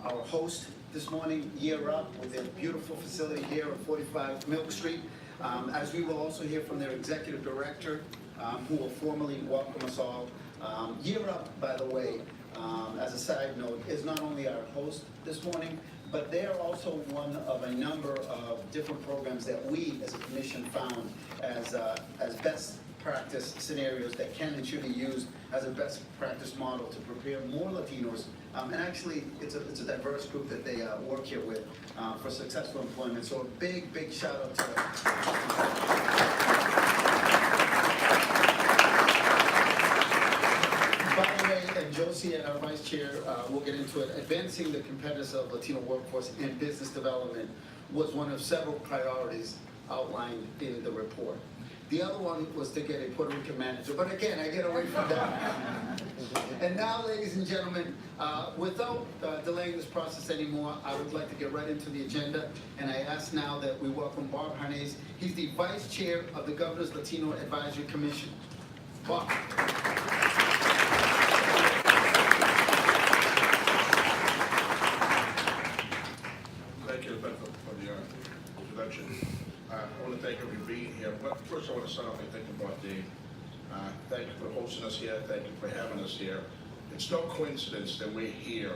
our host this morning, Year Up, with their beautiful facility here at 45 Milk Street. As we will also hear from their executive director, who will formally welcome us all. Year Up, by the way, as a side note, is not only our host this morning, but they are also one of a number of different programs that we as a commission found as best practice scenarios that can and should be used as a best practice model to prepare more Latinos. And actually, it's a diverse group that they work here with for successful employment. So a big, big shout out to them. By the way, and Josie and our vice chair, we'll get into it, advancing the competitiveness of Latino workforce and business development was one of several priorities outlined in the report. The other one was to get a Puerto Rican manager, but again, I get away from that. And now, ladies and gentlemen, without delaying this process anymore, I would like to get right into the agenda, and I ask now that we welcome Bob Harnais. He's the Vice Chair of the Governor's Latino Advisory Commission. Bob. Thank you for the introduction. I want to thank you for being here. But first, I want to start off by thanking Bob Dave. Thank you for hosting us here. Thank you for having us here. It's no coincidence that we're here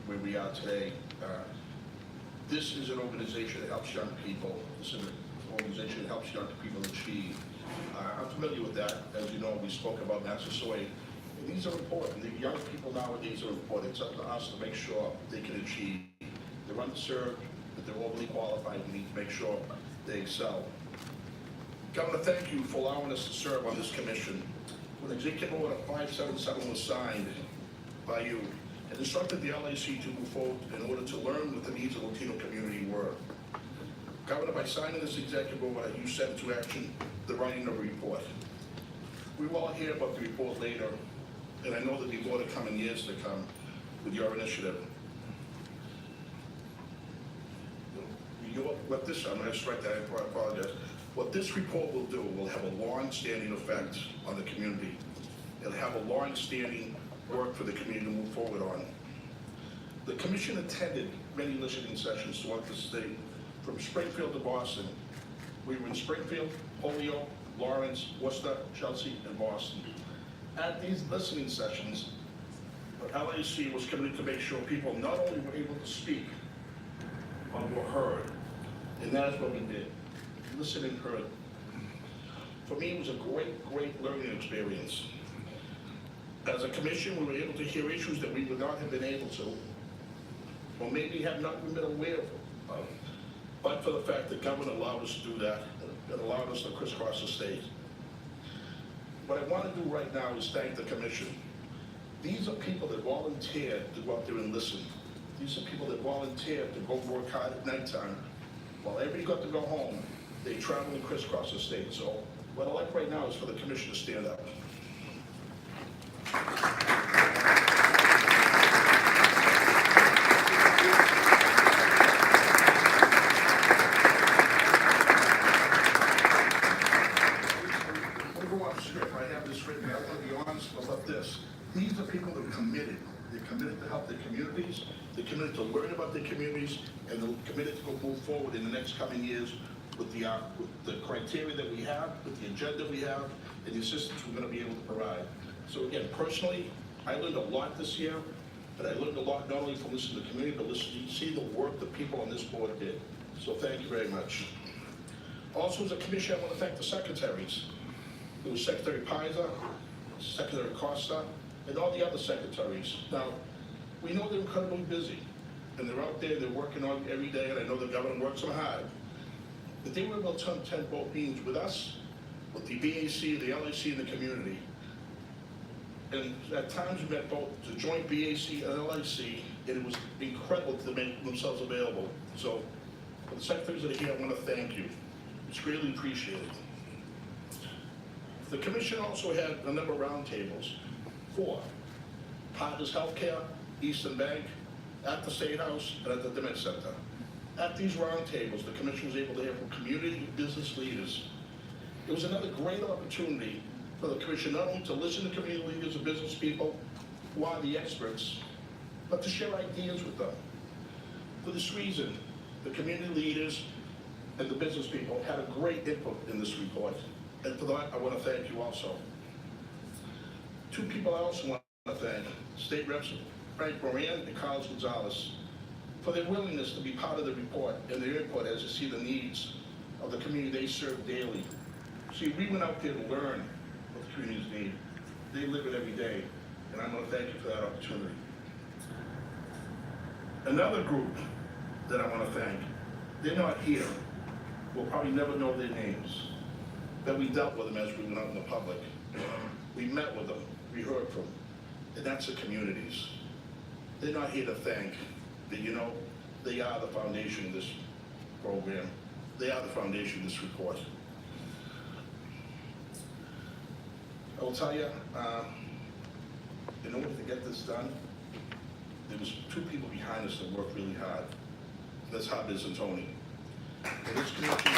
where we are today. This is an organization that helps young people. This is an organization that helps young people achieve. I'm familiar with that. As you know, we spoke about Massasoit. These are important. The young people nowadays are important. It's up to us to make sure they can achieve. They're underserved, but they're overly qualified. We need to make sure they excel. Governor, thank you for allowing us to serve on this commission. When Executive Order 577 was signed by you, it instructed the LAC to move forward in order to learn what the needs of the Latino community were. Governor, by signing this executive order, you set into action the writing of a report. We will all hear about the report later, and I know that the order come in years to come with your initiative. What this, I'm going to strike that, I apologize. What this report will do will have a long-standing effect on the community. It'll have a long-standing work for the community to move forward on. The commission attended many listening sessions throughout the state, from Springfield to Boston. We were in Springfield, Holyoke, Lawrence, Worcester, Chelsea, and Boston. At these listening sessions, the LAC was committed to make sure people not only were able to speak, but were heard. And that is what we did. Listen and heard. For me, it was a great, great learning experience. As a commission, we were able to hear issues that we would not have been able to, or maybe have not been aware of, but for the fact that government allowed us to do that, it allowed us to crisscross the state. What I want to do right now is thank the commission. These are people that volunteered to go out there and listen. These are people that volunteered to go work hard at nighttime. While everybody got to go home, they travel and crisscross the state. So what I'd like right now is for the commission to stand up. We'll go off script. I have this written. I want to be honest about this. These are people that are committed. They're committed to help their communities. They're committed to learn about their communities, and they're committed to go move forward in the next coming years with the criteria that we have, with the agenda we have, and the assistance we're going to be able to provide. So again, personally, I learned a lot this year, but I learned a lot not only from listening to the community, but listening to see the work that people on this board did. So thank you very much. Also, as a commission, I want to thank the secretaries. There was Secretary Pizer, Secretary Costa, and all the other secretaries. Now, we know they're incredibly busy, and they're out there, they're working on every day, and I know the governor works them hard. But they were able to attend both meetings with us, with the BAC, the LAC, and the community. And at times we met both the joint BAC and LAC, and it was incredible to make themselves available. So, for the secretaries that are here, I want to thank you. It's greatly appreciated. The commission also had a number of roundtables. 4. Partners Healthcare, Eastern Bank, at the State House, and at the Demet Center. At these roundtables, the commission was able to hear from community business leaders. It was another great opportunity for the commission not only to listen to community leaders and business people who are the experts, but to share ideas with them. For this reason, the community leaders and the business people had a great input in this report, and for that, I want to thank you also. Two people I also want to thank, State Reps Frank Moran and Carlos Gonzalez, for their willingness to be part of the report and their input as they see the needs of the community they serve daily. See, we went out there to learn what the communities need. They live it every day, and I want to thank you for that opportunity. Another group that I want to thank, they're not here. We'll probably never know their names, but we dealt with them as we went out in the public. We met with them, we heard from them, and that's the communities. They're not here to thank, but you know, they are the foundation of this program. They are the foundation of this report. I will tell you, in order to get this done, there was two people behind us that worked really hard. That's Habis and Tony. And this commission,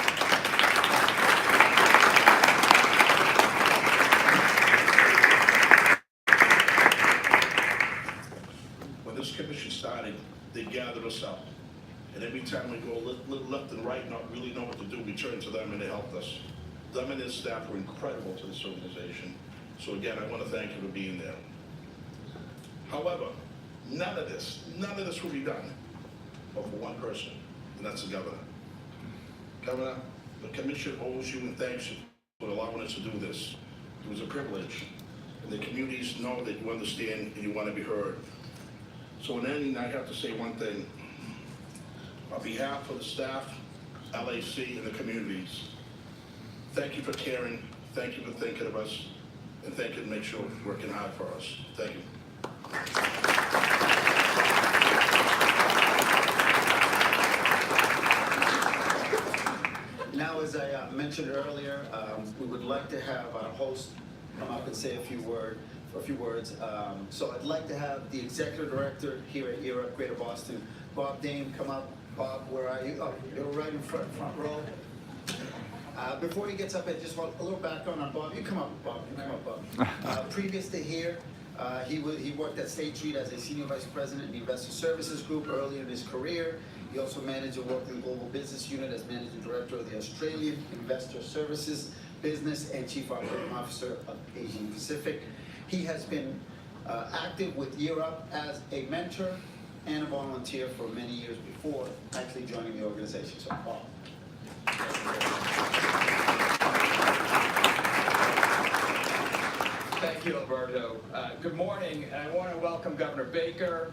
when this commission started, they gathered us up. And every time we go left and right, not really know what to do, we turned to them and they helped us. Them and their staff were incredible to this organization. So again, I want to thank you for being there. However, none of this will be done but for one person, and that's the governor. Governor, the commission owes you and thanks you for allowing us to do this. It was a privilege, and the communities know that you understand and you want to be heard. So in ending, I have to say one thing. On behalf of the staff, LAC, and the communities, thank you for caring, thank you for thinking of us, and thank you to make sure we're working hard for us. Thank you. Now, as I mentioned earlier, we would like to have our host come up and say a few words. So I'd like to have the executive director here at Year Up Greater Boston, Bob Dame, come up. Bob, where are you? Oh, you're right in front row. Before he gets up, I just want a little background on Bob. You come up, Bob. You come up, Bob. Previous to here, he worked at State Street as a senior vice president in the investor services group early in his career. He also managed and worked in the global business unit as managing director of the Australian Investor Services business and chief operating officer of Asian Pacific. He has been active with Year Up as a mentor and a volunteer for many years before actually joining the organization. So, Bob. Thank you, Alberto. Good morning. I want to welcome Governor Baker,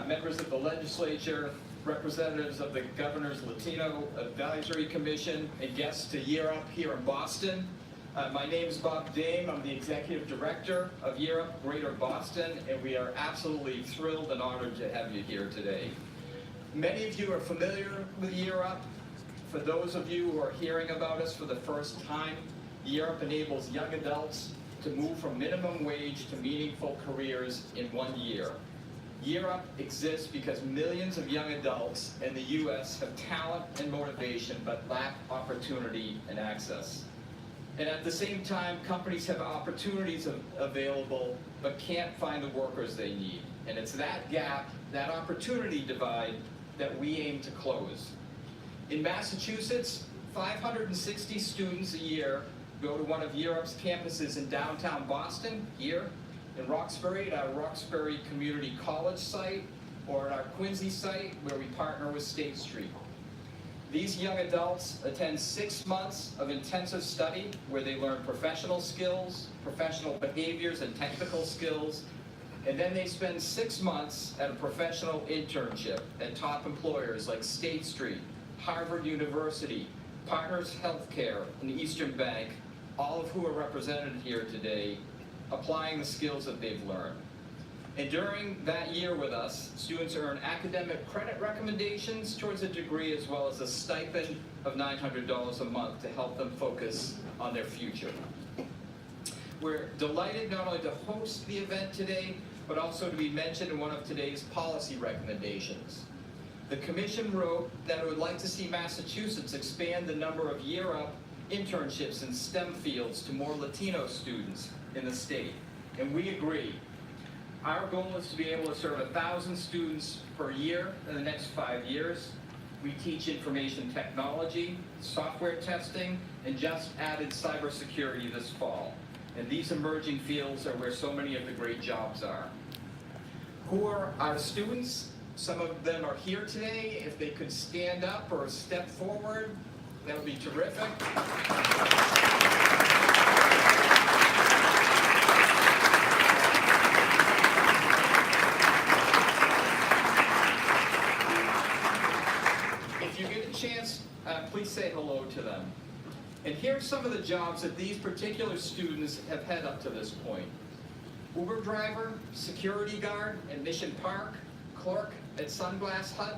members of the legislature, representatives of the Governor's Latino Advisory Commission, and guests to Year Up here in Boston. My name is Bob Dame. I'm the Executive Director of Year Up Greater Boston, and we are absolutely thrilled and honored to have you here today. Many of you are familiar with Year Up. For those of you who are hearing about us for the first time, Year Up enables young adults to move from minimum wage to meaningful careers in 1 year. Year Up exists because millions of young adults in the U.S. have talent and motivation but lack opportunity and access. And at the same time, companies have opportunities available but can't find the workers they need. And it's that gap, that opportunity divide, that we aim to close. In Massachusetts, 560 students a year go to one of Year Up's campuses in downtown Boston, here, in Roxbury, at our Roxbury Community College site, or at our Quincy site, where we partner with State Street. These young adults attend 6 months of intensive study where they learn professional skills, professional behaviors, and technical skills, and then they spend 6 months at a professional internship at top employers like State Street, Harvard University, Partners Healthcare, and Eastern Bank, all of who are represented here today, applying the skills that they've learned. And during that year with us, students earn academic credit recommendations towards a degree as well as a stipend of $900 a month to help them focus on their future. We're delighted not only to host the event today, but also to be mentioned in one of today's policy recommendations. The Commission wrote that it would like to see Massachusetts expand the number of Year Up internships in STEM fields to more Latino students in the state, and we agree. Our goal is to be able to serve 1,000 students per year in the next 5 years. We teach information technology, software testing, and just added cybersecurity this fall. And these emerging fields are where so many of the great jobs are. Who are our students? Some of them are here today. If they could stand up or step forward, that would be terrific. If you get a chance, please say hello to them. And here's some of the jobs that these particular students have had up to this point. Uber driver, security guard at Mission Park, clerk at Sunglass Hut,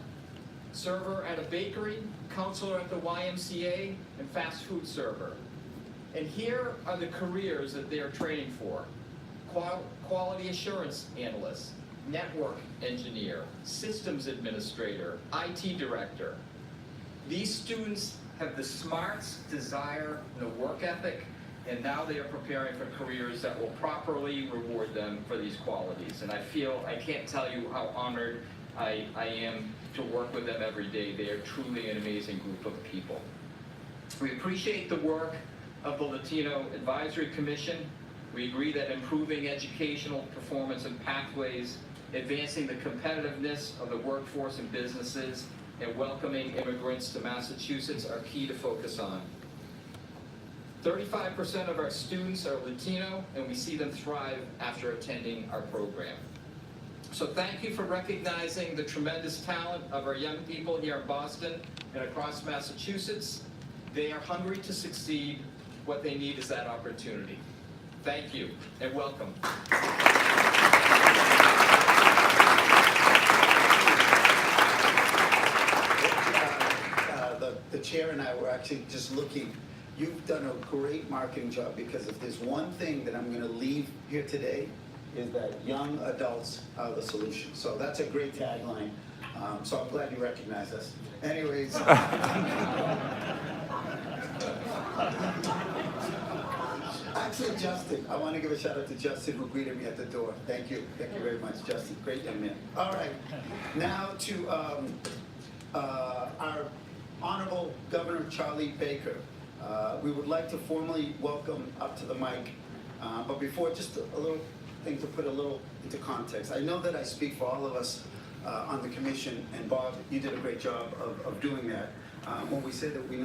server at a bakery, counselor at the YMCA, and fast food server. And here are the careers that they are training for. Quality assurance analyst, network engineer, systems administrator, IT director. These students have the smarts, desire, and the work ethic, and now they are preparing for careers that will properly reward them for these qualities. And I can't tell you how honored I am to work with them every day. They are truly an amazing group of people. We appreciate the work of the Latino Advisory Commission. We agree that improving educational performance and pathways, advancing the competitiveness of the workforce and businesses, and welcoming immigrants to Massachusetts are key to focus on. 35% of our students are Latino, and we see them thrive after attending our program. So thank you for recognizing the tremendous talent of our young people here in Boston and across Massachusetts. They are hungry to succeed. What they need is that opportunity. Thank you, and welcome. The chair and I were actually just looking. You've done a great marketing job, because if there's one thing that I'm going to leave here today, is that young adults are the solution. So that's a great tagline. So I'm glad you recognize us. Anyways. Actually, Justin, I want to give a shout out to Justin, who greeted me at the door. Thank you. Thank you very much, Justin. Great young man. All right. Now to our Honorable Governor Charlie Baker. We would like to formally welcome up to the mic. But before, just a little thing to put a little into context. I know that I speak for all of us on the commission, and Bob, you did a great job of doing that. When we say that we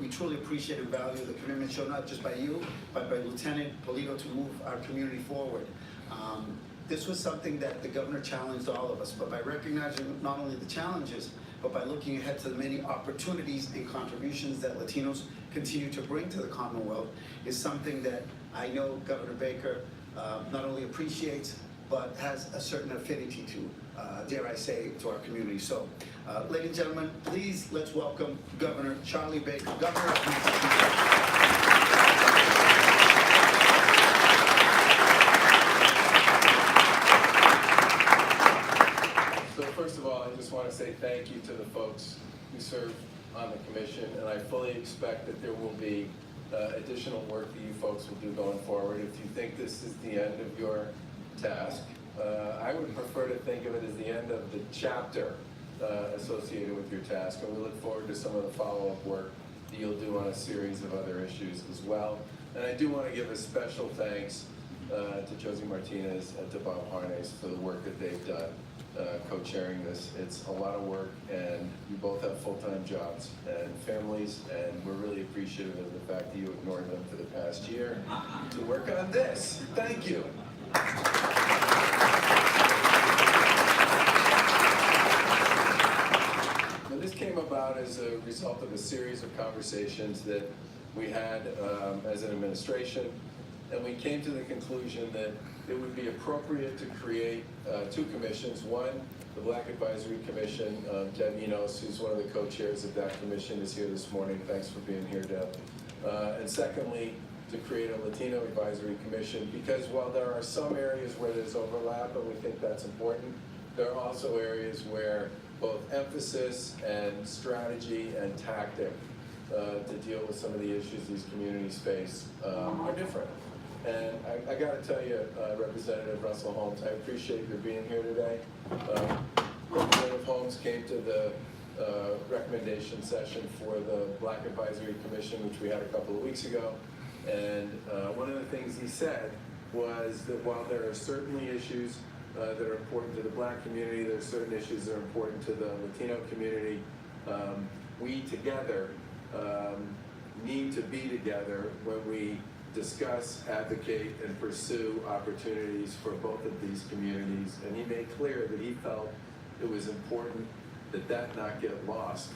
truly appreciate and value the commitment shown not just by you, but by Lieutenant Polito to move our community forward. This was something that the governor challenged all of us, but by recognizing not only the challenges, but by looking ahead to the many opportunities and contributions that Latinos continue to bring to the Commonwealth, is something that I know Governor Baker not only appreciates, but has a certain affinity to, dare I say, to our community. So, ladies and gentlemen, please let's welcome Governor Charlie Baker, Governor of Massachusetts. So first of all, I just want to say thank you to the folks who serve on the commission, and I fully expect that there will be additional work that you folks will do going forward. If you think this is the end of your task, I would prefer to think of it as the end of the chapter associated with your task, and we look forward to some of the follow-up work that you'll do on a series of other issues as well. And I do want to give a special thanks to Josie Martinez and to Bob Harness for the work that they've done co-chairing this. It's a lot of work, and you both have full-time jobs and families, and we're really appreciative of the fact that you ignored them for the past year to work on this. Thank you. Now, this came about as a result of a series of conversations that we had as an administration, and we came to the conclusion that it would be appropriate to create two commissions. One, the Black Advisory Commission. Deb Enos, who's one of the co-chairs of that commission, is here this morning. Thanks for being here, Deb. And secondly, to create a Latino Advisory Commission, because while there are some areas where there's overlap, and we think that's important, there are also areas where both emphasis and strategy and tactic to deal with some of the issues these communities face are different. And I got to tell you, Representative Russell Holmes, I appreciate your being here today. Representative Holmes came to the recommendation session for the Black Advisory Commission, which we had a couple of weeks ago. And one of the things he said was that while there are certainly issues that are important to the Black community, there are certain issues that are important to the Latino community, we together need to be together when we discuss, advocate, and pursue opportunities for both of these communities. And he made clear that he felt it was important that that not get lost,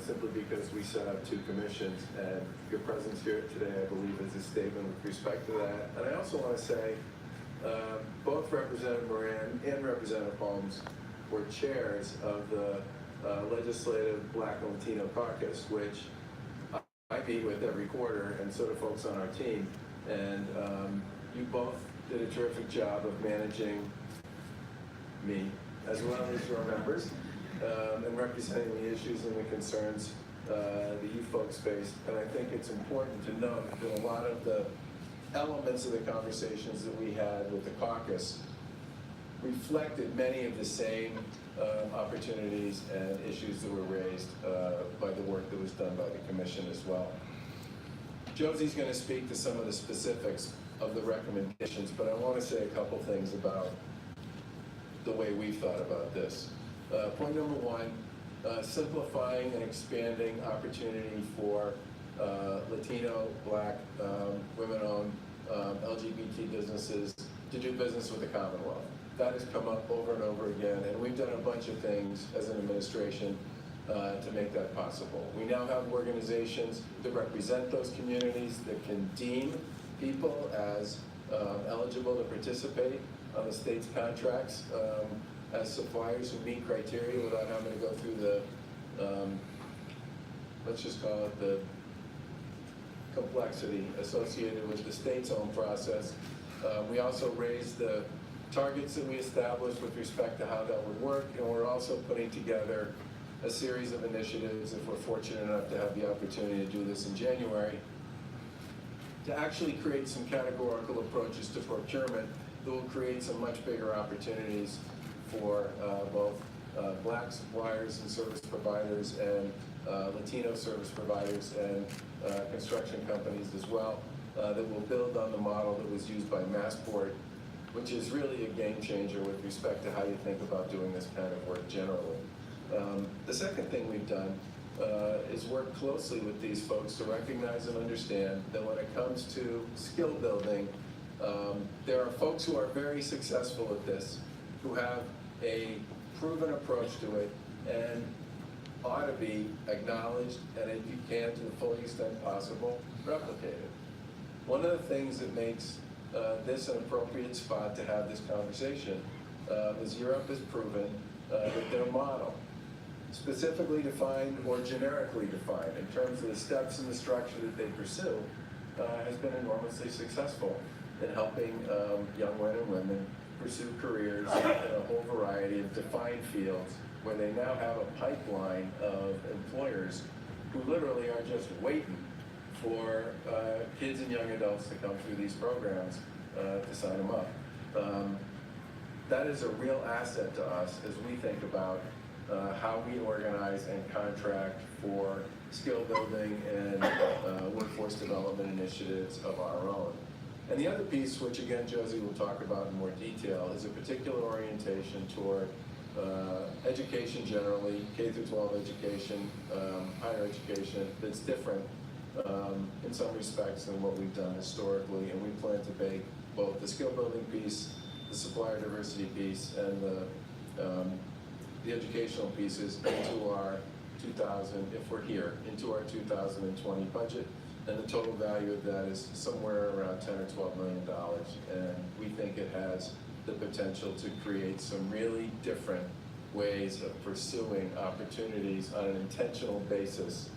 simply because we set up two commissions. And your presence here today, I believe, is a statement with respect to that. And I also want to say, both Representative Moran and Representative Holmes were chairs of the Legislative Black and Latino Caucus, which I meet with every quarter, and so do folks on our team. And you both did a terrific job of managing me, as well as your members, and representing the issues and the concerns that you folks face. And I think it's important to note that a lot of the elements of the conversations that we had with the caucus reflected many of the same opportunities and issues that were raised by the work that was done by the commission as well. Josie's going to speak to some of the specifics of the recommendations, but I want to say a couple things about the way we thought about this. Point number one, simplifying and expanding opportunity for Latino, Black, women-owned, LGBT businesses to do business with the Commonwealth. That has come up over and over again, and we've done a bunch of things as an administration to make that possible. We now have organizations that represent those communities that can deem people as eligible to participate on the state's contracts as suppliers who meet criteria without having to go through the, let's just call it the complexity associated with the state's own process. We also raised the targets that we established with respect to how that would work, and we're also putting together a series of initiatives, if we're fortunate enough to have the opportunity to do this in January, to actually create some categorical approaches to procurement that will create some much bigger opportunities for both Black suppliers and service providers and Latino service providers and construction companies as well, that will build on the model that was used by Massport, which is really a game changer with respect to how you think about doing this kind of work generally. The second thing we've done is work closely with these folks to recognize and understand that when it comes to skill building, there are folks who are very successful at this, who have a proven approach to it, and ought to be acknowledged, and if you can, to the full extent possible, replicated. One of the things that makes this an appropriate spot to have this conversation is Europe has proven that their model, specifically defined or generically defined in terms of the steps and the structure that they pursue, has been enormously successful in helping young men and women pursue careers in a whole variety of defined fields, where they now have a pipeline of employers who literally are just waiting for kids and young adults to come through these programs to sign them up. That is a real asset to us as we think about how we organize and contract for skill building and workforce development initiatives of our own. And the other piece, which again Josie will talk about in more detail, is a particular orientation toward education generally, K through 12 education, higher education, that's different in some respects than what we've done historically. And we plan to bake both the skill building piece, the supplier diversity piece, and the educational pieces into our 2020 budget. And the total value of that is somewhere around $10 or $12 million. And we think it has the potential to create some really different ways of pursuing opportunities on an intentional basis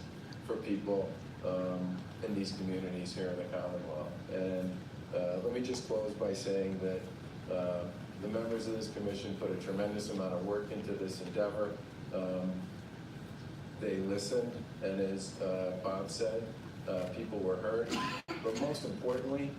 for people in these communities here in the Commonwealth. And let me just close by saying that the members of this commission put a tremendous amount of work into this endeavor. They listened, and as Bob said, people were heard. But most importantly,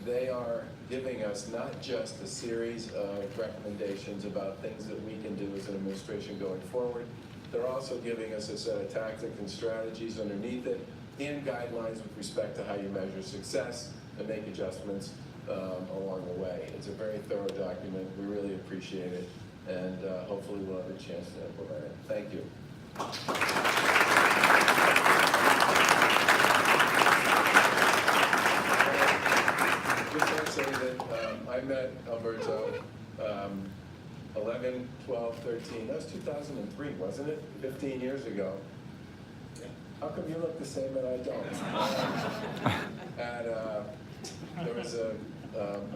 They are giving us not just a series of recommendations about things that we can do as an administration going forward, they're also giving us a set of tactics and strategies underneath it and guidelines with respect to how you measure success and make adjustments along the way. It's a very thorough document. We really appreciate it, and hopefully we'll have a chance to implement it. Thank you. Just want to say that I met Alberto 11, 12, 13, that was 2003, wasn't it? 15 years ago. How come you look the same and I don't? There was a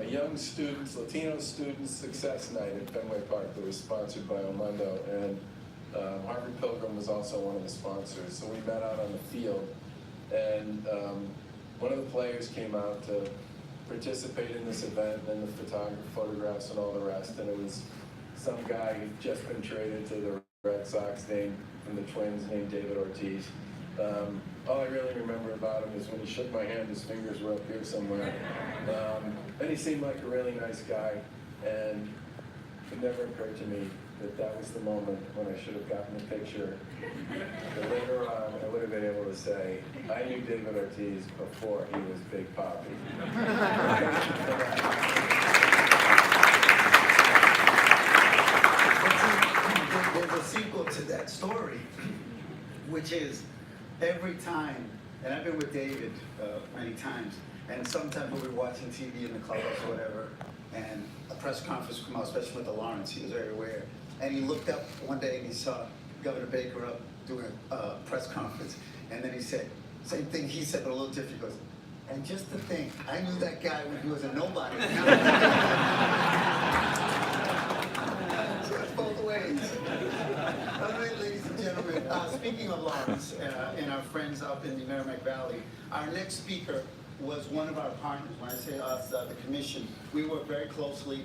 young students, Latino students success night at Fenway Park that was sponsored by Omundo, and Harvard Pilgrim was also one of the sponsors. So we met out on the field, and one of the players came out to participate in this event, and the photographs and all the rest, and it was some guy who'd just been traded to the Red Sox from the Twins named David Ortiz. All I really remember about him is when he shook my hand, his fingers were up here somewhere. And he seemed like a really nice guy, and it never occurred to me that that was the moment when I should have gotten the picture. But later on, I would have been able to say, I knew David Ortiz before he was Big Papi. There's a sequel to that story, which is every time, and I've been with David many times, and sometimes when we're watching TV in the clubhouse or whatever, and a press conference would come out, especially with the Lawrence, he was very aware. And he looked up one day and he saw Governor Baker up doing a press conference, and then he said, same thing he said, but a little different. He goes, and just to think, I knew that guy when he was a nobody. So it's both ways. All right, ladies and gentlemen, speaking of Lawrence and our friends up in the Merrimack Valley, our next speaker was one of our partners. When I say us, the commission, we work very closely,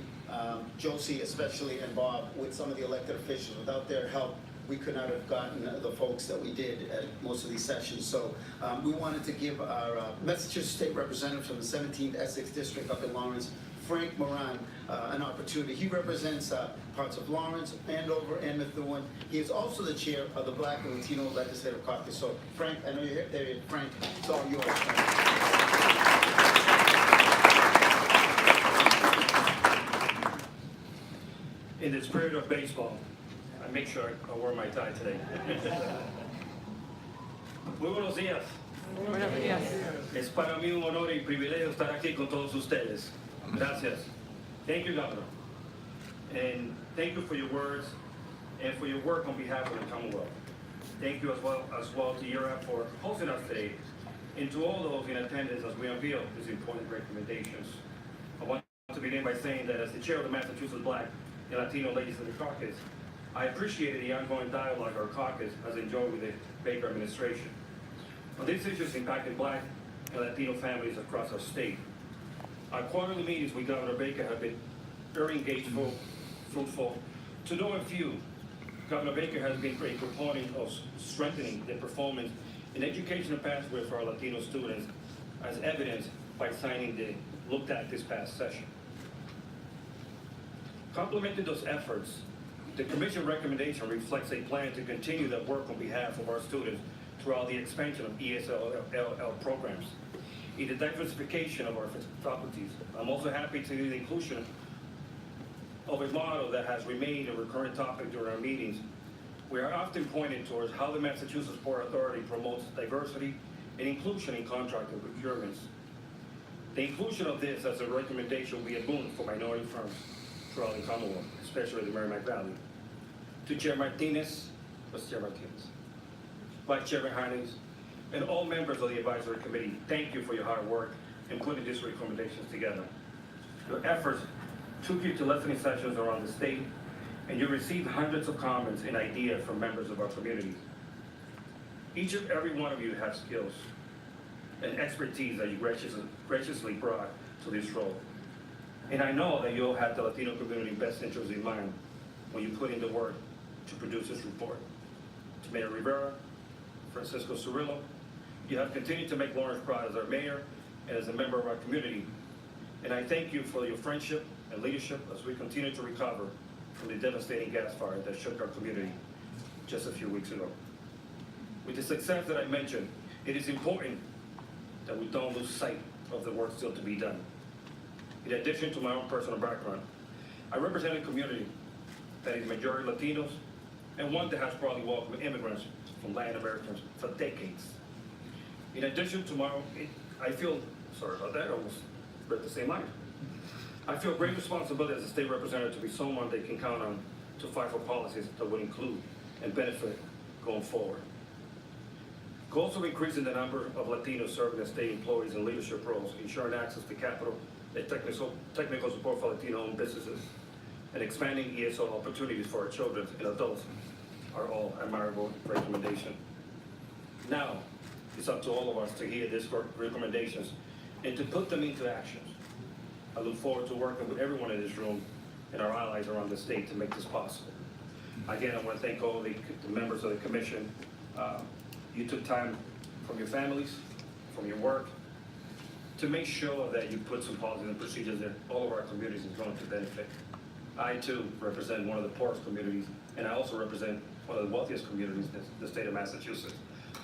Josie especially and Bob, with some of the elected officials. Without their help, we could not have gotten the folks that we did at most of these sessions. So we wanted to give our Massachusetts State Representative from the 17th Essex District up in Lawrence, Frank Moran, an opportunity. He represents parts of Lawrence, Andover, and Methuen. He is also the chair of the Black and Latino Legislative Caucus. So Frank, I know you're here. There you are. Frank, it's all yours. In the spirit of baseball, I make sure I wear my tie today. Muy buenos días. Buenos días. Es para mí un honor y privilegio estar aquí con todos ustedes. Gracias. Thank you, Governor. And thank you for your words and for your work on behalf of the Commonwealth. Thank you as well to Europe for hosting us today, and to all those in attendance as we unveil these important recommendations. I want to begin by saying that as the chair of the Massachusetts Black and Latino Legislative Caucus, I appreciated the ongoing dialogue our caucus has enjoyed with the Baker administration on these issues impacting Black and Latino families across our state. Our quarterly meetings with Governor Baker have been very engageful, fruitful. To know a few, Governor Baker has been a proponent of strengthening the performance in educational pathway for our Latino students, as evidenced by signing the Looked At this past session. Complementing those efforts, the Commission recommendation reflects a plan to continue that work on behalf of our students throughout the expansion of ESL programs. In the diversification of our faculties, I'm also happy to see the inclusion of a model that has remained a recurrent topic during our meetings. We are often pointed towards how the Massachusetts Port Authority promotes diversity and inclusion in contract and procurements. The inclusion of this as a recommendation will be a boon for minority firms throughout the Commonwealth, especially the Merrimack Valley. To Chair Martinez, Vice Chair Martinez, Vice Chairman Hines, and all members of the advisory committee, thank you for your hard work in putting these recommendations together. Your efforts took you to listening sessions around the state, and you received hundreds of comments and ideas from members of our community. Each and every one of you have skills and expertise that you graciously brought to this role. And I know that you all had the Latino community best interests in mind when you put in the work to produce this report. To Mayor Rivera, Francisco Cirillo, you have continued to make Lawrence proud as our mayor and as a member of our community. And I thank you for your friendship and leadership as we continue to recover from the devastating gas fire that shook our community just a few weeks ago. With the success that I mentioned, it is important that we don't lose sight of the work still to be done. In addition to my own personal background, I represent a community that is majority Latinos and one that has probably welcomed immigrants from Latin Americans for decades. In addition to I feel, sorry about that, I almost read the same line. I feel great responsibility as a state representative to be someone they can count on to fight for policies that would include and benefit going forward. Goals of increasing the number of Latinos serving as state employees in leadership roles, ensuring access to capital and technical support for Latino-owned businesses, and expanding ESL opportunities for our children and adults are all admirable recommendations. Now, it's up to all of us to hear these recommendations and to put them into action. I look forward to working with everyone in this room and our allies around the state to make this possible. Again, I want to thank all the members of the commission. You took time from your families, from your work, to make sure that you put some policies and procedures that all of our communities is going to benefit. I too represent one of the poorest communities, and I also represent one of the wealthiest communities in the state of Massachusetts.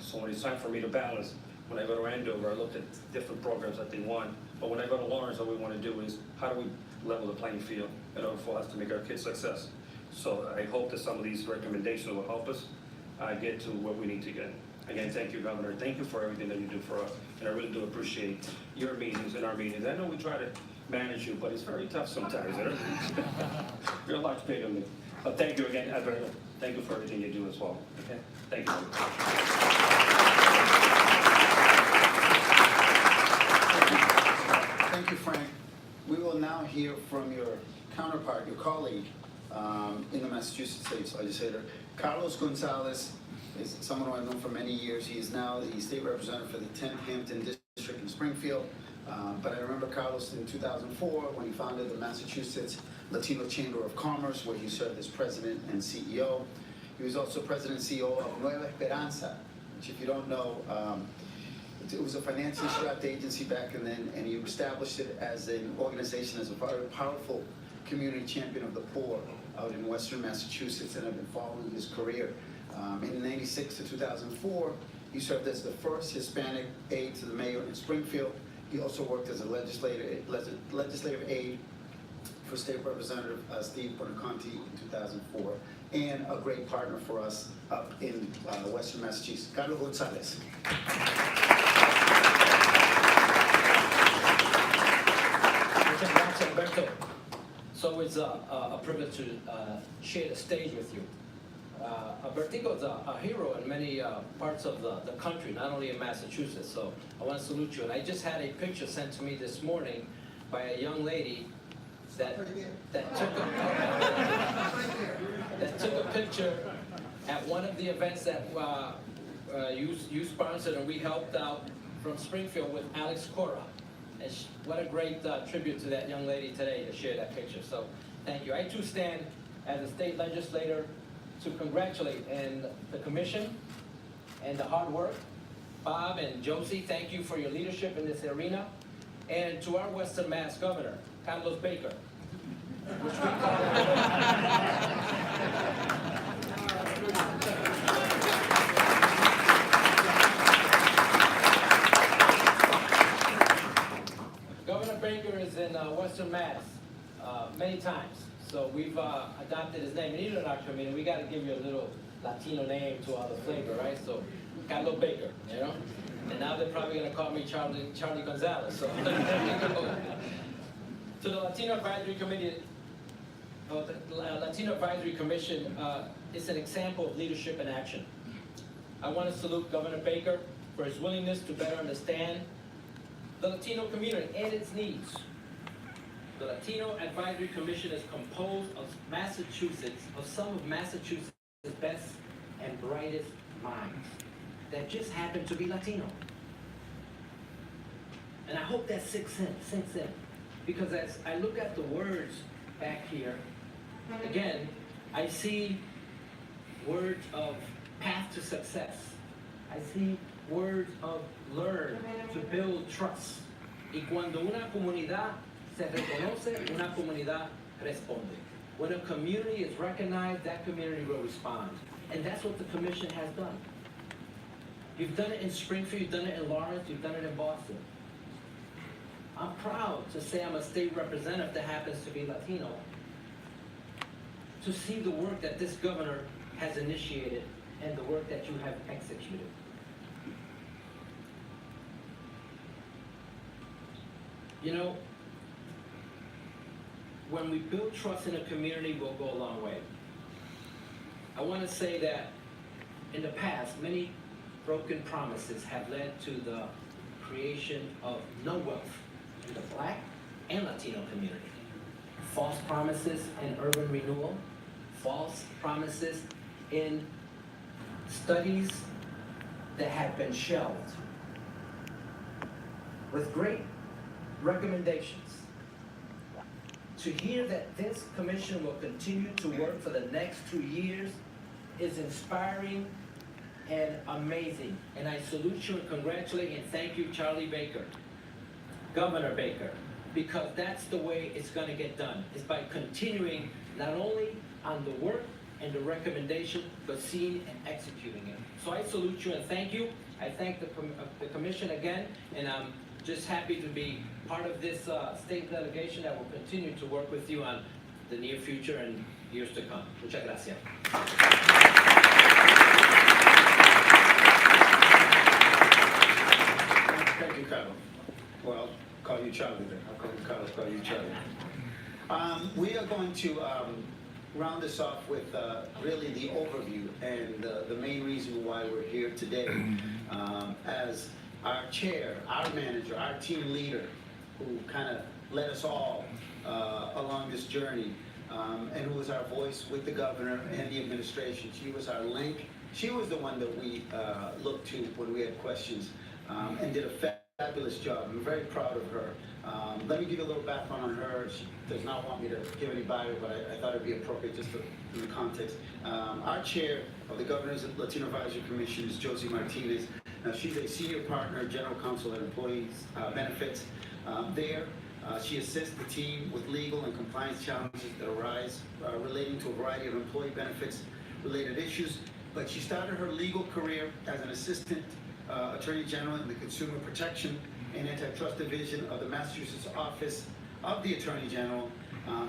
So when it's time for me to balance, when I go to Andover, I look at different programs that they want, but when I go to Lawrence, all we want to do is, how do we level the playing field in order for us to make our kids success? So I hope that some of these recommendations will help us get to where we need to get. Again, thank you, Governor. Thank you for everything that you do for us, and I really do appreciate your meetings and our meetings. I know we try to manage you, but it's very tough sometimes. You're a lot bigger than me. But thank you again, Alberto. Thank you for everything you do as well. Okay? Thank you. Thank you, Frank. We will now hear from your counterpart, your colleague in the Massachusetts State Legislature. Carlos Gonzalez is someone who I've known for many years. He is now the state representative for the 10th Hampton District in Springfield. But I remember Carlos in 2004 when he founded the Massachusetts Latino Chamber of Commerce, where he served as president and CEO. He was also president and CEO of Nueva Esperanza, which, if you don't know, it was a financially strapped agency back and then, and he established it as an organization, as a very powerful community champion of the poor out in Western Massachusetts, and I've been following his career. In 96 to 2004, he served as the first Hispanic aide to the mayor in Springfield. He also worked as a legislative aide for State Representative Steve Bonaconti in 2004, and a great partner for us up in Western Massachusetts. Carlos Gonzalez. Thanks, Alberto. So it's a privilege to share the stage with you. Albertico is a hero in many parts of the country, not only in Massachusetts, so I want to salute you. And I just had a picture sent to me this morning by a young lady that took a picture at one of the events that you sponsored and we helped out from Springfield with Alex Cora. And what a great tribute to that young lady today to share that picture. So thank you. I too stand as a state legislator to congratulate and the commission and the hard work. Bob and Josie, thank you for your leadership in this arena. And to our Western Mass Governor, Carlos Baker, which we call Governor Baker is in Western Mass many times. So we've adopted his name. And even in our community, we got to give you a little Latino name to all the flavor, right? So, Carlos Baker, you know? And now they're probably going to call me Charlie Gonzalez. So, to the Latino Advisory Committee, the Latino Advisory Commission is an example of leadership in action. I want to salute Governor Baker for his willingness to better understand the Latino community and its needs. The Latino Advisory Commission is composed of some of Massachusetts' best and brightest minds that just happen to be Latino. And I hope that sinks in. Because as I look at the words back here, again, I see words of path to success. I see words of learn to build trust. Y cuando una comunidad se reconoce, una comunidad responde. When a community is recognized, that community will respond. And that's what the commission has done. You've done it in Springfield, you've done it in Lawrence, you've done it in Boston. I'm proud to say I'm a state representative that happens to be Latino, to see the work that this governor has initiated and the work that you have executed. You know, when we build trust in a community, we'll go a long way. I want to say that in the past, many broken promises have led to the creation of no wealth in the Black and Latino community. False promises in urban renewal, false promises in studies that have been shelved, with great recommendations. To hear that this commission will continue to work for the next 2 years is inspiring and amazing. And I salute you and congratulate and thank you, Charlie Baker, Governor Baker, because that's the way it's going to get done. It's by continuing not only on the work and the recommendation, but seeing and executing it. So I salute you and thank you. I thank the commission again, and I'm just happy to be part of this state delegation that will continue to work with you on the near future and years to come. Muchas gracias. Thank you, Carlos. Well, I'll call you Charlie then. I'll call you Carlos, call you Charlie. We are going to round this off with really the overview and the main reason why we're here today. As our chair, our manager, our team leader, who kind of led us all along this journey, and who was our voice with the governor and the administration. She was our link. She was the one that we looked to when we had questions, and did a fabulous job. I'm very proud of her. Let me give you a little background on her. She does not want me to give any bio, but I thought it'd be appropriate just in the context. Our chair of the Governor's Latino Advisory Commission is Josie Martinez. Now, she's a senior partner, general counsel at Employees Benefits. There, she assists the team with legal and compliance challenges that arise relating to a variety of employee benefits related issues. But she started her legal career as an assistant Attorney General in the Consumer Protection and Antitrust Division of the Massachusetts Office of the Attorney General.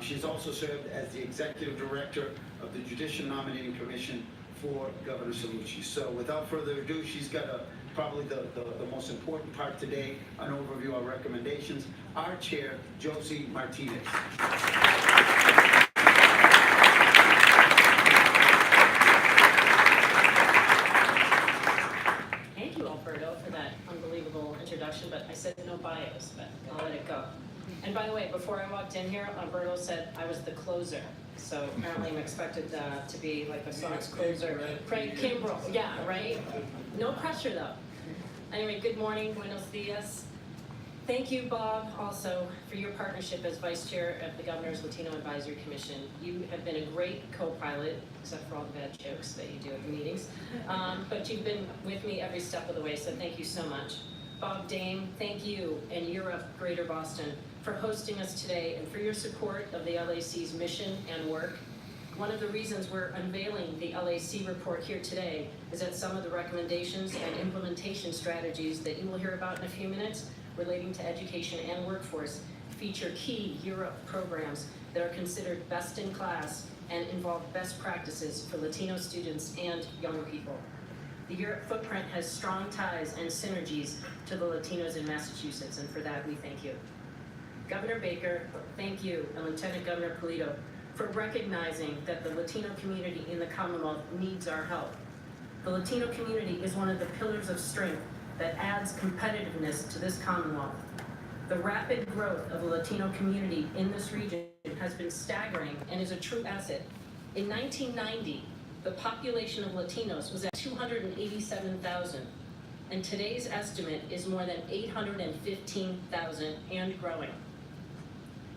She's also served as the Executive Director of the Judicial Nominating Commission for Governor Cellucci. So without further ado, she's got probably the most important part today, an overview of our recommendations. Our chair, Josie Martinez. Thank you, Alberto, for that unbelievable introduction, but I said no bios, but I'll let it go. And by the way, before I walked in here, Alberto said I was the closer. So apparently I'm expected to be like a Sox closer. Craig Kimbrell, yeah, right? No pressure though. Anyway, good morning, buenos dias. Thank you, Bob, also for your partnership as Vice Chair of the Governor's Latino Advisory Commission. You have been a great co-pilot, except for all the bad jokes that you do at the meetings. But you've been with me every step of the way, so thank you so much. Bob Dame, thank you, and Europe, Greater Boston, for hosting us today and for your support of the LAC's mission and work. One of the reasons we're unveiling the LAC report here today is that some of the recommendations and implementation strategies that you will hear about in a few minutes relating to education and workforce feature key Europe programs that are considered best in class and involve best practices for Latino students and young people. The Europe footprint has strong ties and synergies to the Latinos in Massachusetts, and for that we thank you. Governor Baker, thank you, and Lieutenant Governor Polito, for recognizing that the Latino community in the Commonwealth needs our help. The Latino community is one of the pillars of strength that adds competitiveness to this Commonwealth. The rapid growth of the Latino community in this region has been staggering and is a true asset. In 1990, the population of Latinos was at 287,000, and today's estimate is more than 815,000 and growing.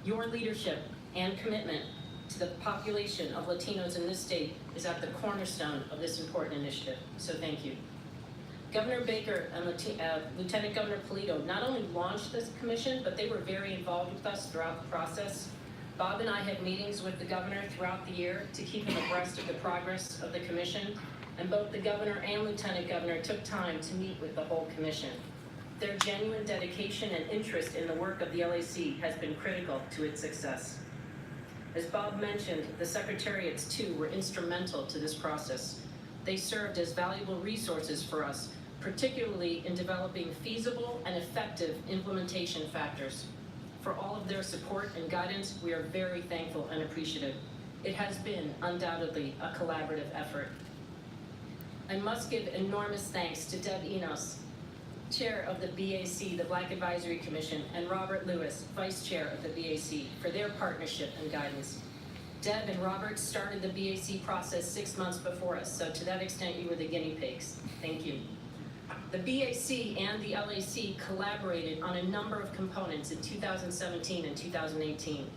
Your leadership and commitment to the population of Latinos in this state is at the cornerstone of this important initiative, so thank you. Governor Baker and Lieutenant Governor Polito not only launched this commission, but they were very involved with us throughout the process. Bob and I had meetings with the governor throughout the year to keep him abreast of the progress of the commission, and both the governor and lieutenant governor took time to meet with the whole commission. Their genuine dedication and interest in the work of the LAC has been critical to its success. As Bob mentioned, the secretariats too were instrumental to this process. They served as valuable resources for us, particularly in developing feasible and effective implementation factors. For all of their support and guidance, we are very thankful and appreciative. It has been undoubtedly a collaborative effort. I must give enormous thanks to Deb Enos, Chair of the BAC, the Black Advisory Commission, and Robert Lewis, Vice Chair of the BAC, for their partnership and guidance. Deb and Robert started the BAC process 6 months before us, so to that extent you were the guinea pigs. Thank you. The BAC and the LAC collaborated on a number of components in 2017 and 2018.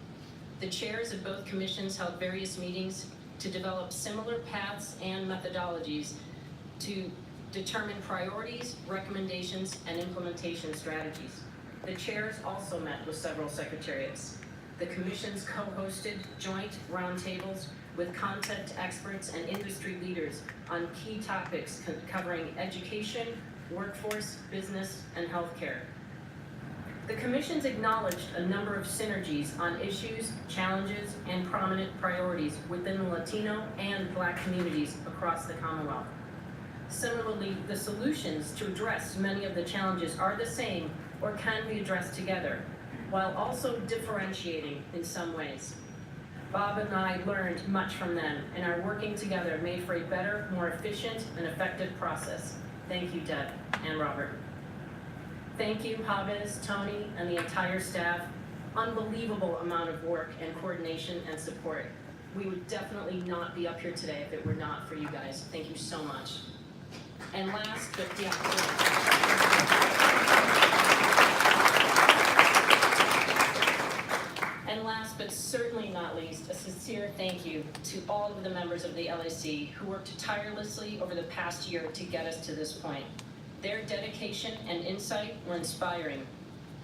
The chairs of both commissions held various meetings to develop similar paths and methodologies to determine priorities, recommendations, and implementation strategies. The chairs also met with several secretariats. The commissions co-hosted joint roundtables with content experts and industry leaders on key topics covering education, workforce, business, and healthcare. The commissions acknowledged a number of synergies on issues, challenges, and prominent priorities within the Latino and Black communities across the Commonwealth. Similarly, the solutions to address many of the challenges are the same or can be addressed together, while also differentiating in some ways. Bob and I learned much from them, and our working together made for a better, more efficient, and effective process. Thank you, Deb and Robert. Thank you, Habez, Tony, and the entire staff. Unbelievable amount of work and coordination and support. We would definitely not be up here today if it were not for you guys. Thank you so much. And last, but certainly not least, a sincere thank you to all of the members of the LAC who worked tirelessly over the past year to get us to this point. Their dedication and insight were inspiring.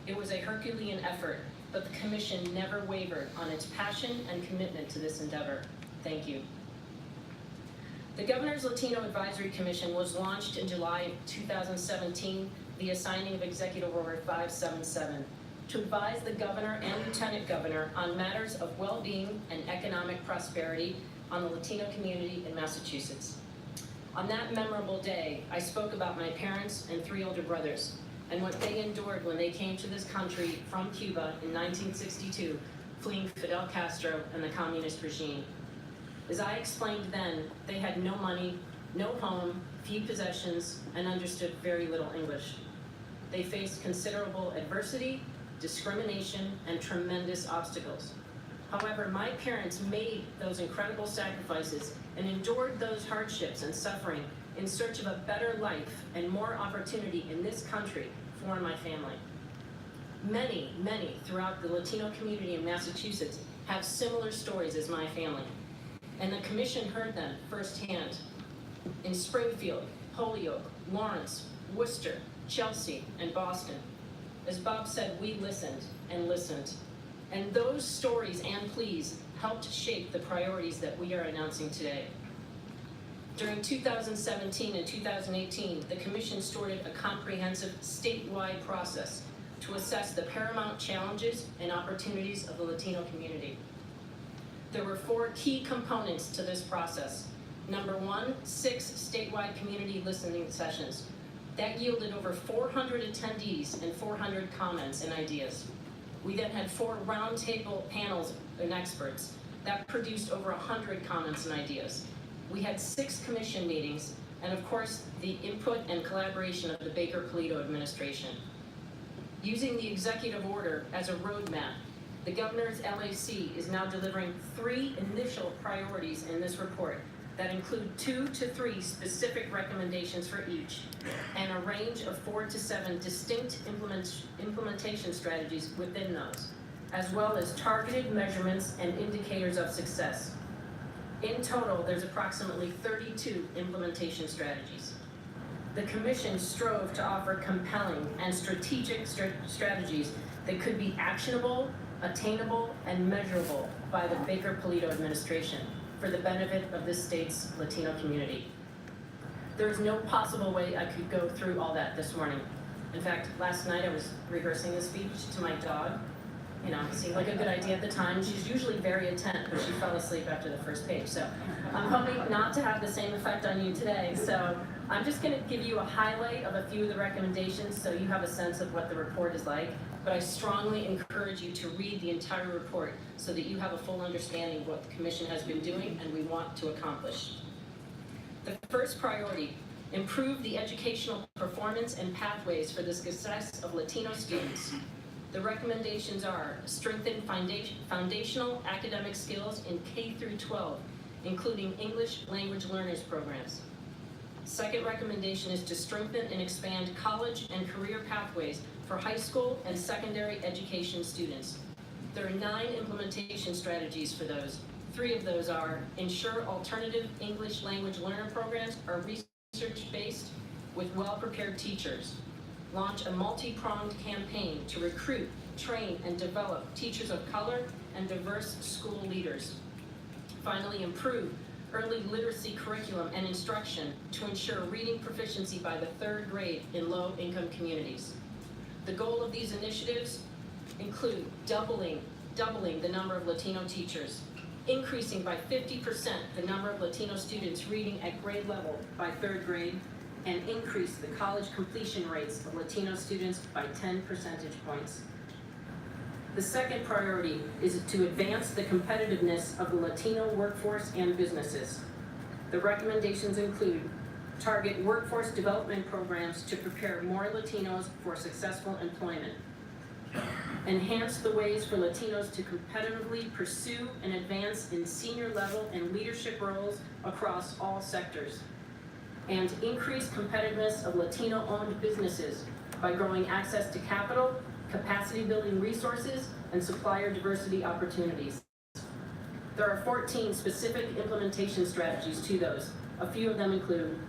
It was a Herculean effort, but the Commission never wavered on its passion and commitment to this endeavor. Thank you. The Governor's Latino Advisory Commission was launched in July of 2017 via signing of Executive Order 577 to advise the Governor and Lieutenant Governor on matters of well-being and economic prosperity on the Latino community in Massachusetts. On that memorable day, I spoke about my parents and 3 older brothers and what they endured when they came to this country from Cuba in 1962, fleeing Fidel Castro and the communist regime. As I explained then, they had no money, no home, few possessions, and understood very little English. They faced considerable adversity, discrimination, and tremendous obstacles. However, my parents made those incredible sacrifices and endured those hardships and suffering in search of a better life and more opportunity in this country for my family. Many, many throughout the Latino community in Massachusetts have similar stories as my family, and the Commission heard them firsthand. In Springfield, Holyoke, Lawrence, Worcester, Chelsea, and Boston. As Bob said, we listened and listened. And those stories and pleas helped shape the priorities that we are announcing today. During 2017 and 2018, the Commission started a comprehensive statewide process to assess the paramount challenges and opportunities of the Latino community. There were 4 key components to this process. Number 1, 6 statewide community listening sessions. That yielded over 400 attendees and 400 comments and ideas. We then had 4 roundtable panels and experts that produced over 100 comments and ideas. We had 6 commission meetings, and of course, the input and collaboration of the Baker-Polito administration. Using the executive order as a roadmap, the Governor's LAC is now delivering 3 initial priorities in this report that include 2 to 3 specific recommendations for each, and a range of 4 to 7 distinct implementation strategies within those, as well as targeted measurements and indicators of success. In total, there's approximately 32 implementation strategies. the Commission strove to offer compelling and strategic strategies that could be actionable, attainable, and measurable by the Baker-Polito administration for the benefit of this state's Latino community. There is no possible way I could go through all that this morning. In fact, last night I was rehearsing a speech to my dog. You know, it seemed like a good idea at the time. She's usually very attentive, but she fell asleep after the first page. So I'm hoping not to have the same effect on you today. So I'm just going to give you a highlight of a few of the recommendations so you have a sense of what the report is like. But I strongly encourage you to read the entire report so that you have a full understanding of what the Commission has been doing and we want to accomplish. The first priority, improve the educational performance and pathways for the success of Latino students. The recommendations are strengthen foundational academic skills in K through 12, including English language learners programs. Second recommendation is to strengthen and expand college and career pathways for high school and secondary education students. There are 9 implementation strategies for those. 3 of those are ensure alternative English language learner programs are research-based with well-prepared teachers. Launch a multi-pronged campaign to recruit, train, and develop teachers of color and diverse school leaders. Finally, improve early literacy curriculum and instruction to ensure reading proficiency by the 3rd grade in low-income communities. The goal of these initiatives include doubling the number of Latino teachers, increasing by 50% the number of Latino students reading at grade level by 3rd grade, and increase the college completion rates of Latino students by 10 percentage points. The second priority is to advance the competitiveness of the Latino workforce and businesses. The recommendations include target workforce development programs to prepare more Latinos for successful employment. Enhance the ways for Latinos to competitively pursue and advance in senior level and leadership roles across all sectors. And increase competitiveness of Latino-owned businesses by growing access to capital, capacity building resources, and supplier diversity opportunities. There are 14 specific implementation strategies to those. A few of them include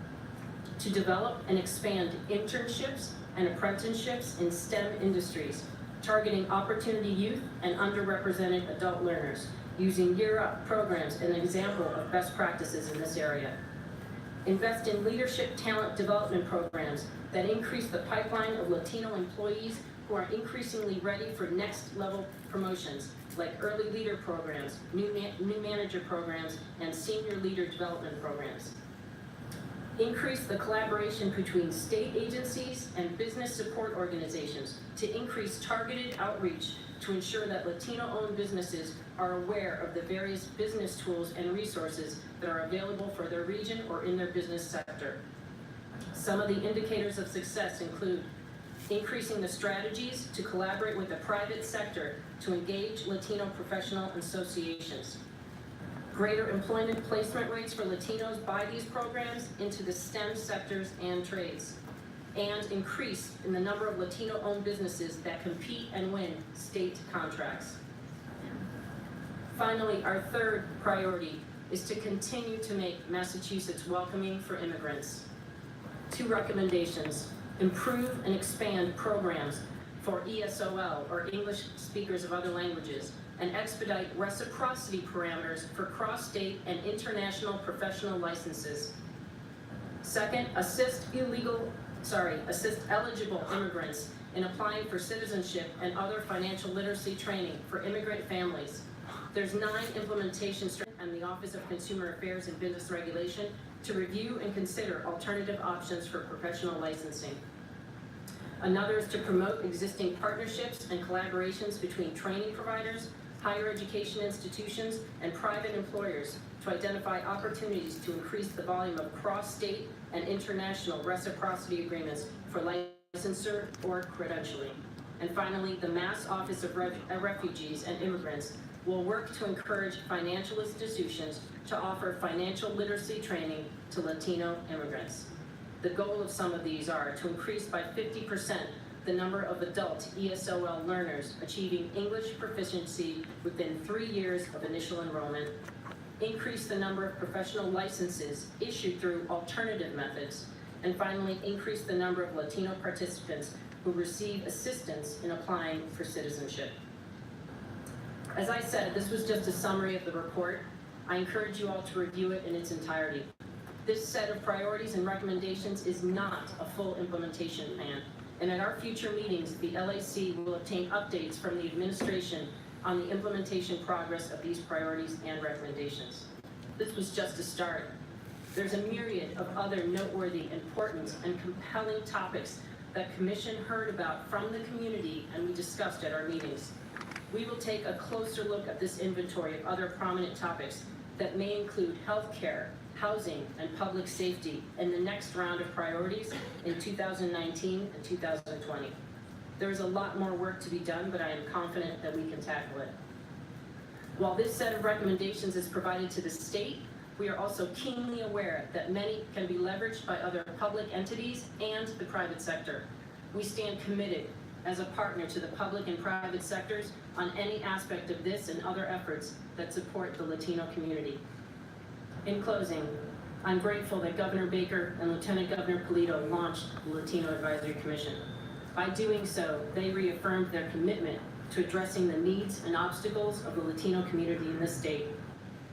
to develop and expand internships and apprenticeships in STEM industries, targeting opportunity youth and underrepresented adult learners, using Year Up programs as an example of best practices in this area. Invest in leadership talent development programs that increase the pipeline of Latino employees who are increasingly ready for next level promotions, like early leader programs, new manager programs, and senior leader development programs. Increase the collaboration between state agencies and business support organizations to increase targeted outreach to ensure that Latino-owned businesses are aware of the various business tools and resources that are available for their region or in their business sector. Some of the indicators of success include increasing the strategies to collaborate with the private sector to engage Latino professional associations, greater employment placement rates for Latinos by these programs into the STEM sectors and trades, and increase in the number of Latino-owned businesses that compete and win state contracts. Finally, our third priority is to continue to make Massachusetts welcoming for immigrants. 2 recommendations: improve and expand programs for ESOL, or English speakers of other languages, and expedite reciprocity parameters for cross-state and international professional licenses. Second, assist eligible immigrants in applying for citizenship and other financial literacy training for immigrant families. There's 9 implementation strategies and the Office of Consumer Affairs and Business Regulation to review and consider alternative options for professional licensing. Another is to promote existing partnerships and collaborations between training providers, higher education institutions, and private employers to identify opportunities to increase the volume of cross-state and international reciprocity agreements for licensure or credentialing. And finally, the Mass Office of Refugees and Immigrants will work to encourage financial institutions to offer financial literacy training to Latino immigrants. The goal of some of these are to increase by 50% the number of adult ESOL learners achieving English proficiency within 3 years of initial enrollment, increase the number of professional licenses issued through alternative methods, And finally, increase the number of Latino participants who receive assistance in applying for citizenship. As I said, this was just a summary of the report. I encourage you all to review it in its entirety. This set of priorities and recommendations is not a full implementation plan, and at our future meetings, the LAC will obtain updates from the administration on the implementation progress of these priorities and recommendations. This was just a start. There's a myriad of other noteworthy, important, and compelling topics that Commission heard about from the community and we discussed at our meetings. We will take a closer look at this inventory of other prominent topics that may include healthcare, housing, and public safety in the next round of priorities in 2019 and 2020. There is a lot more work to be done, but I am confident that we can tackle it. While this set of recommendations is provided to the state, we are also keenly aware that many can be leveraged by other public entities and the private sector. We stand committed as a partner to the public and private sectors on any aspect of this and other efforts that support the Latino community. In closing, I'm grateful that Governor Baker and Lieutenant Governor Polito launched the Latino Advisory Commission. By doing so, they reaffirmed their commitment to addressing the needs and obstacles of the Latino community in this state.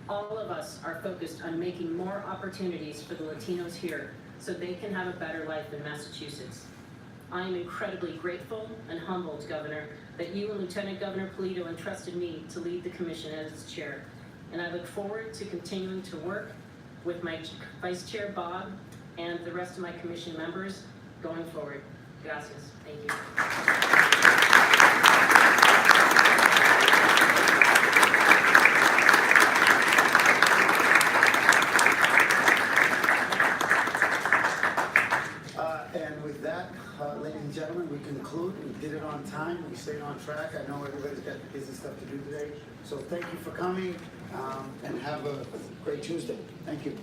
All of us are focused on making more opportunities for the Latinos here so they can have a better life in Massachusetts. I am incredibly grateful and humbled, Governor, that you and Lieutenant Governor Polito entrusted me to lead the commission as its chair. And I look forward to continuing to work with my Vice Chair Bob and the rest of my commission members going forward. Gracias. Thank you. And with that, ladies and gentlemen, we conclude. We did it on time. We stayed on track. I know everybody's got busy stuff to do today. So thank you for coming, and have a great Tuesday. Thank you.